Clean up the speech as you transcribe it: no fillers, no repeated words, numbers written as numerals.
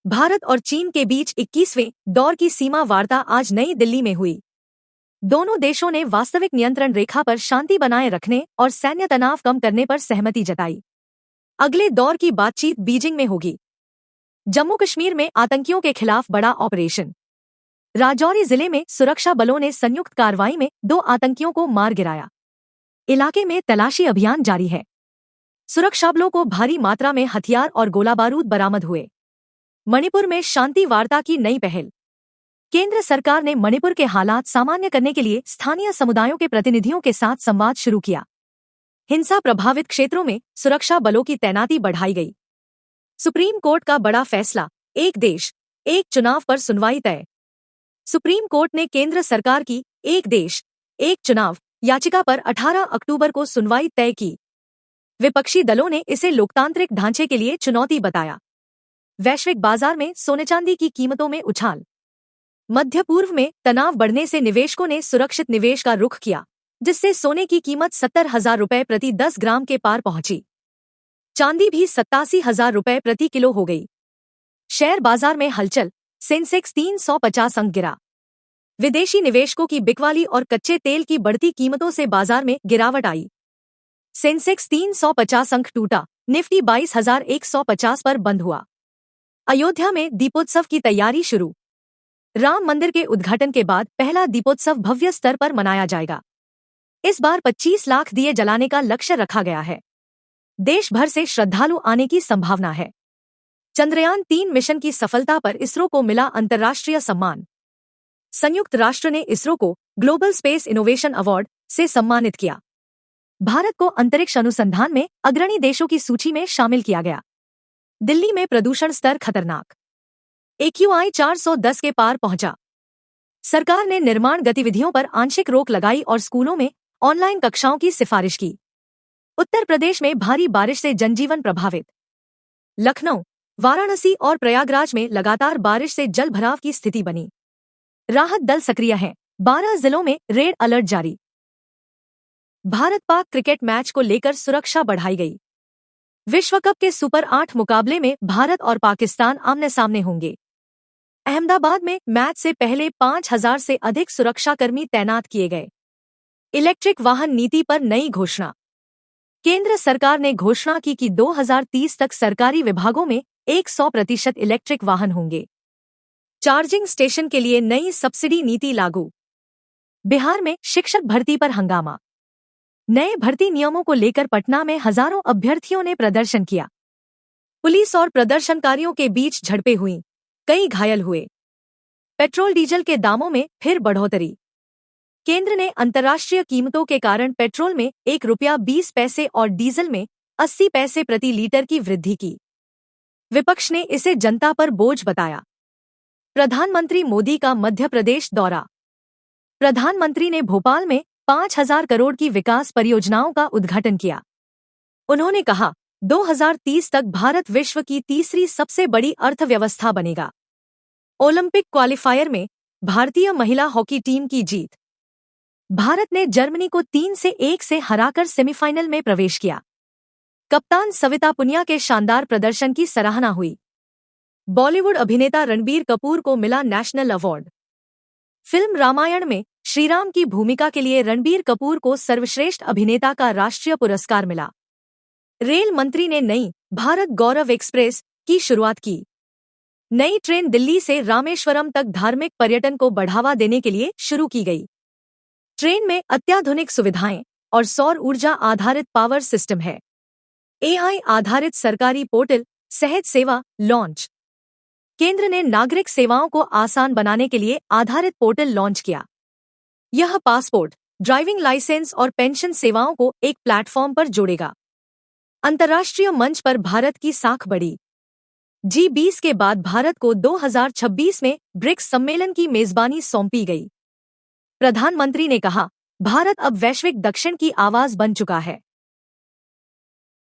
भारत और चीन के बीच 21वें दौर की सीमा वार्ता आज नई दिल्ली में हुई। दोनों देशों ने वास्तविक नियंत्रण रेखा पर शांति बनाए रखने और सैन्य तनाव कम करने पर सहमति जताई। अगले दौर की बातचीत बीजिंग में होगी। जम्मू कश्मीर में आतंकियों के खिलाफ बड़ा ऑपरेशन। राजौरी जिले में सुरक्षा बलों ने संयुक्त कार्रवाई में 2 आतंकियों को मार गिराया। इलाके में तलाशी अभियान जारी है। सुरक्षाबलों को भारी मात्रा में हथियार और गोला बारूद बरामद हुए। मणिपुर में शांति वार्ता की नई पहल। केंद्र सरकार ने मणिपुर के हालात सामान्य करने के लिए स्थानीय समुदायों के प्रतिनिधियों के साथ संवाद शुरू किया। हिंसा प्रभावित क्षेत्रों में सुरक्षा बलों की तैनाती बढ़ाई गई। सुप्रीम कोर्ट का बड़ा फैसला, एक देश एक चुनाव पर सुनवाई तय। सुप्रीम कोर्ट ने केंद्र सरकार की एक देश एक चुनाव याचिका पर 18 अक्टूबर को सुनवाई तय की। विपक्षी दलों ने इसे लोकतांत्रिक ढांचे के लिए चुनौती बताया। वैश्विक बाजार में सोने चांदी की कीमतों में उछाल। मध्य पूर्व में तनाव बढ़ने से निवेशकों ने सुरक्षित निवेश का रुख किया, जिससे सोने की कीमत 70,000 रुपए प्रति 10 ग्राम के पार पहुंची। चांदी भी 87,000 रुपए प्रति किलो हो गई। शेयर बाजार में हलचल, सेंसेक्स 350 अंक गिरा। विदेशी निवेशकों की बिकवाली और कच्चे तेल की बढ़ती कीमतों से बाजार में गिरावट आई। सेंसेक्स 350 अंक टूटा, निफ्टी 22,150 पर बंद हुआ। अयोध्या में दीपोत्सव की तैयारी शुरू। राम मंदिर के उद्घाटन के बाद पहला दीपोत्सव भव्य स्तर पर मनाया जाएगा। इस बार 25 लाख दिए जलाने का लक्ष्य रखा गया है। देश भर से श्रद्धालु आने की संभावना है। चंद्रयान 3 मिशन की सफलता पर इसरो को मिला अंतर्राष्ट्रीय सम्मान। संयुक्त राष्ट्र ने इसरो को ग्लोबल स्पेस इनोवेशन अवार्ड से सम्मानित किया। भारत को अंतरिक्ष अनुसंधान में अग्रणी देशों की सूची में शामिल किया गया। दिल्ली में प्रदूषण स्तर खतरनाक, AQI 410 के पार पहुंचा। सरकार ने निर्माण गतिविधियों पर आंशिक रोक लगाई और स्कूलों में ऑनलाइन कक्षाओं की सिफारिश की। उत्तर प्रदेश में भारी बारिश से जनजीवन प्रभावित। लखनऊ, वाराणसी और प्रयागराज में लगातार बारिश से जलभराव की स्थिति बनी। राहत दल सक्रिय हैं, 12 जिलों में रेड अलर्ट जारी। भारत पाक क्रिकेट मैच को लेकर सुरक्षा बढ़ाई गई। विश्व कप के सुपर 8 मुकाबले में भारत और पाकिस्तान आमने सामने होंगे। अहमदाबाद में मैच से पहले 5,000 से अधिक सुरक्षाकर्मी तैनात किए गए। इलेक्ट्रिक वाहन नीति पर नई घोषणा। केंद्र सरकार ने घोषणा की कि 2030 तक सरकारी विभागों में 100% इलेक्ट्रिक वाहन होंगे। चार्जिंग स्टेशन के लिए नई सब्सिडी नीति लागू। बिहार में शिक्षक भर्ती पर हंगामा। नए भर्ती नियमों को लेकर पटना में हजारों अभ्यर्थियों ने प्रदर्शन किया। पुलिस और प्रदर्शनकारियों के बीच झड़पें हुईं, कई घायल हुए। पेट्रोल डीजल के दामों में फिर बढ़ोतरी। केंद्र ने अंतर्राष्ट्रीय कीमतों के कारण पेट्रोल में 1 रुपया 20 पैसे और डीजल में 80 पैसे प्रति लीटर की वृद्धि की। विपक्ष ने इसे जनता पर बोझ बताया। प्रधानमंत्री मोदी का मध्य प्रदेश दौरा। प्रधानमंत्री ने भोपाल में 5,000 करोड़ की विकास परियोजनाओं का उद्घाटन किया। उन्होंने कहा, 2030 तक भारत विश्व की तीसरी सबसे बड़ी अर्थव्यवस्था बनेगा। ओलंपिक क्वालिफायर में भारतीय महिला हॉकी टीम की जीत। भारत ने जर्मनी को 3-1 से हराकर सेमीफाइनल में प्रवेश किया। कप्तान सविता पुनिया के शानदार प्रदर्शन की सराहना हुई। बॉलीवुड अभिनेता रणबीर कपूर को मिला नेशनल अवार्ड। फिल्म रामायण में श्रीराम की भूमिका के लिए रणबीर कपूर को सर्वश्रेष्ठ अभिनेता का राष्ट्रीय पुरस्कार मिला। रेल मंत्री ने नई भारत गौरव एक्सप्रेस की शुरुआत की। नई ट्रेन दिल्ली से रामेश्वरम तक धार्मिक पर्यटन को बढ़ावा देने के लिए शुरू की गई। ट्रेन में अत्याधुनिक सुविधाएं और सौर ऊर्जा आधारित पावर सिस्टम है। AI आधारित सरकारी पोर्टल सहज सेवा लॉन्च। केंद्र ने नागरिक सेवाओं को आसान बनाने के लिए आधारित पोर्टल लॉन्च किया। यह पासपोर्ट, ड्राइविंग लाइसेंस और पेंशन सेवाओं को एक प्लेटफॉर्म पर जोड़ेगा। अंतर्राष्ट्रीय मंच पर भारत की साख बढ़ी। G20 के बाद भारत को 2026 में ब्रिक्स सम्मेलन की मेजबानी सौंपी गई। प्रधानमंत्री ने कहा, भारत अब वैश्विक दक्षिण की आवाज बन चुका है।